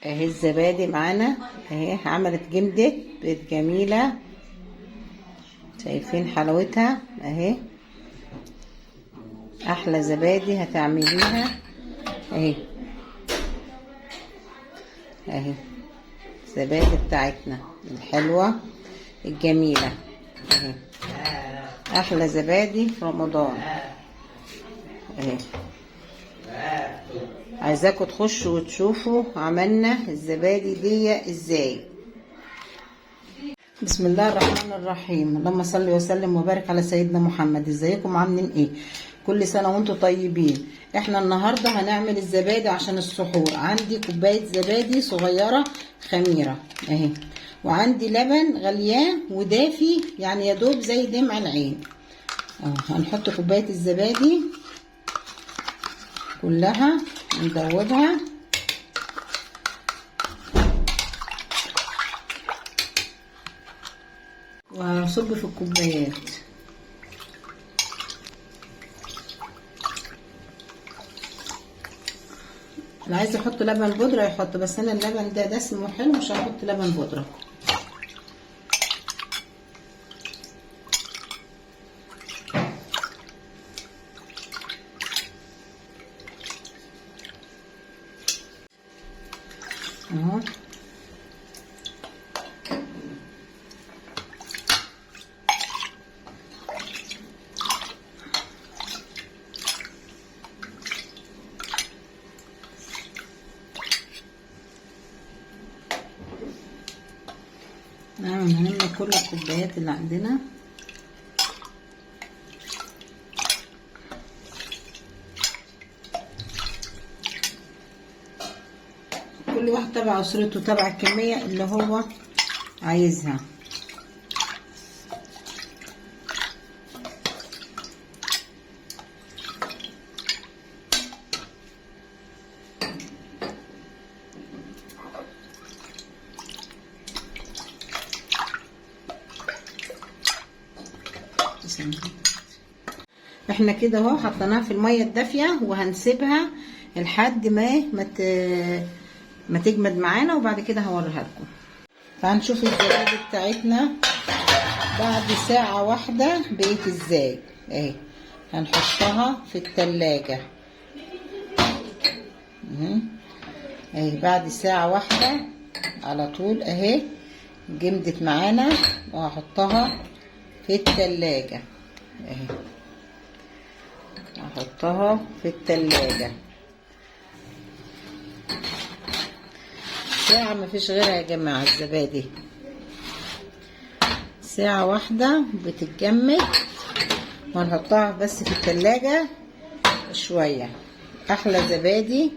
اهي الزبادي معانا اهي، عملت جمدت بقت جميلة. شايفين حلاوتها اهي، احلى زبادي هتعمليها اهي. اهي الزبادي بتاعتنا الحلوة الجميلة اهي، احلى زبادي في رمضان اهي. عايزاكم تخشوا وتشوفوا عملنا الزبادي دي ازاي. بسم الله الرحمن الرحيم، اللهم صل وسلم وبارك على سيدنا محمد. ازيكم عاملين ايه؟ كل سنه وانتم طيبين. احنا النهارده هنعمل الزبادي عشان السحور. عندي كوبايه زبادي صغيره خميره اهي، وعندي لبن غليان ودافي يعني يا دوب زي دمع العين اهو. هنحط كوبايه الزبادي كلها ندوبها وهصب في الكوبايات. اللي عايز يحط لبن بودره يحط، بس انا اللبن ده دسم وحلو مش هحط لبن بودره. اهو هنملى كل الكوبايات اللي عندنا. كل واحد تبع اسرته تبع الكميه اللي هو عايزها. احنا كده اهو حطيناها في الميه الدافيه وهنسيبها لحد ما تجمد معانا، وبعد كده هوريها لكم. فهنشوف الزبادي بتاعتنا بعد ساعه واحده بقيت ازاي اهي. هنحطها في التلاجة اهي بعد ساعه واحده على طول اهي جمدت معانا، وهحطها في التلاجة اهي. هحطها في التلاجة ساعة، مفيش غيرها يا جماعة. الزبادي ساعة واحدة بتتجمد، وهنحطها بس في التلاجة شوية. احلى زبادي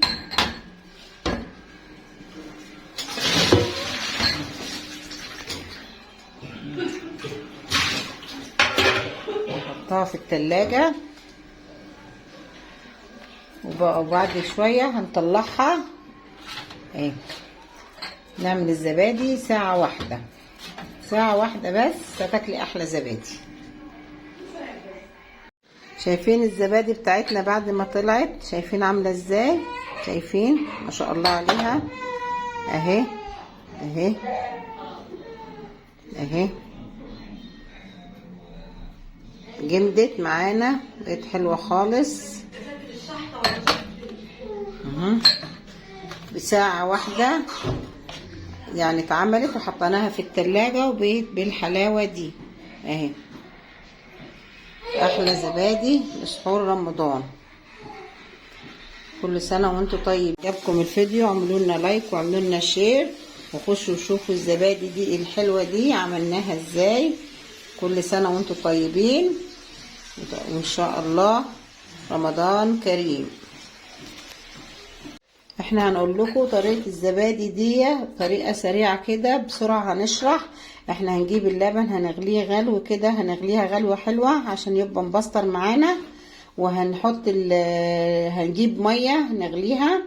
نحطها في التلاجة، وبعد شوية هنطلعها اهي. نعمل الزبادي ساعة واحدة، ساعة واحدة بس هتاكلي احلى زبادي. شايفين الزبادي بتاعتنا بعد ما طلعت؟ شايفين عاملة ازاي؟ شايفين ما شاء الله عليها اهي اهي اهي جمدت معانا بقت حلوة خالص بساعة واحدة يعني اتعملت، وحطيناها في التلاجة وبقيت بالحلاوة دي اهي. احلى زبادي لسحور رمضان. كل سنة وانتم طيب. عجبكم الفيديو اعملوا لنا لايك واعملوا لنا شير، وخشوا شوفوا الزبادي دي الحلوة دي عملناها ازاي. كل سنة وانتم طيبين، وان شاء الله رمضان كريم. احنا هنقول لكم طريقة الزبادي دي طريقة سريعة كده بسرعة. هنشرح. احنا هنجيب اللبن هنغليه غلو كده، هنغليها غلوة حلوة عشان يبقى مبستر معانا، وهنحط هنجيب مية نغليها،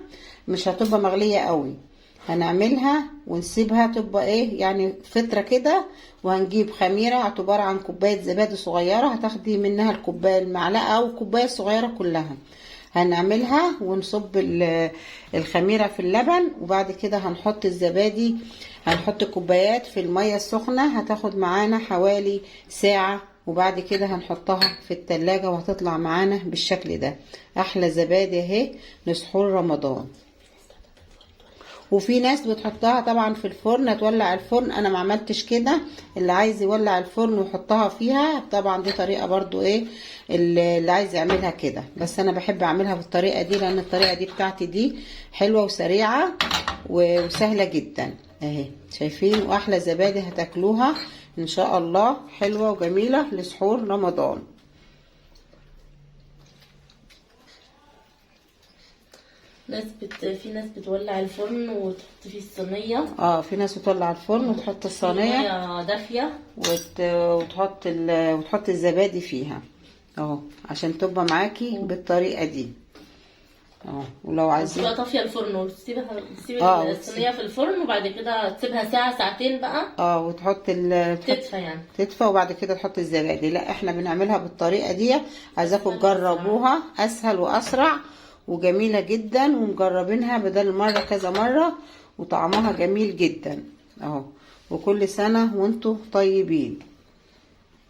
مش هتبقى مغلية قوي، هنعملها ونسيبها تبقى ايه يعني فترة كده. وهنجيب خميرة عبارة عن كوباية زبادي صغيرة، هتاخدي منها الكوباية المعلقة او الكوباية الصغيرة كلها. هنعملها ونصب الخميرة في اللبن، وبعد كده هنحط الزبادي، هنحط كوبايات في المية السخنة، هتاخد معانا حوالي ساعة، وبعد كده هنحطها في التلاجة وهتطلع معانا بالشكل ده. احلى زبادي اهي لسحور رمضان. وفي ناس بتحطها طبعا في الفرن، تولع الفرن، انا ما عملتش كده. اللي عايز يولع الفرن ويحطها فيها طبعا دي طريقة برضو ايه اللي عايز يعملها كده، بس انا بحب اعملها بالطريقة دي لان الطريقة دي بتاعتي دي حلوة وسريعة وسهلة جدا اهي. شايفين؟ واحلى زبادي هتاكلوها ان شاء الله، حلوة وجميلة لسحور رمضان. في ناس بتولع الفرن وتحط فيه الصينيه. في ناس بتولع الفرن وتحط الصينيه ميه دافيه وتحط الزبادي فيها اهو عشان تبقى معاكي بالطريقه دي اهو. ولو عايزين تبقى طافيه الفرن وتسيب الصينيه في الفرن، وبعد كده تسيبها ساعه ساعتين بقى وتحط تدفى يعني تدفى، وبعد كده تحط الزبادي. لا احنا بنعملها بالطريقه دي، عايزاكم تجربوها، اسهل واسرع وجميلة جدا، ومجربينها بدل مرة كذا مرة، وطعمها جميل جدا اهو. وكل سنة وانتم طيبين.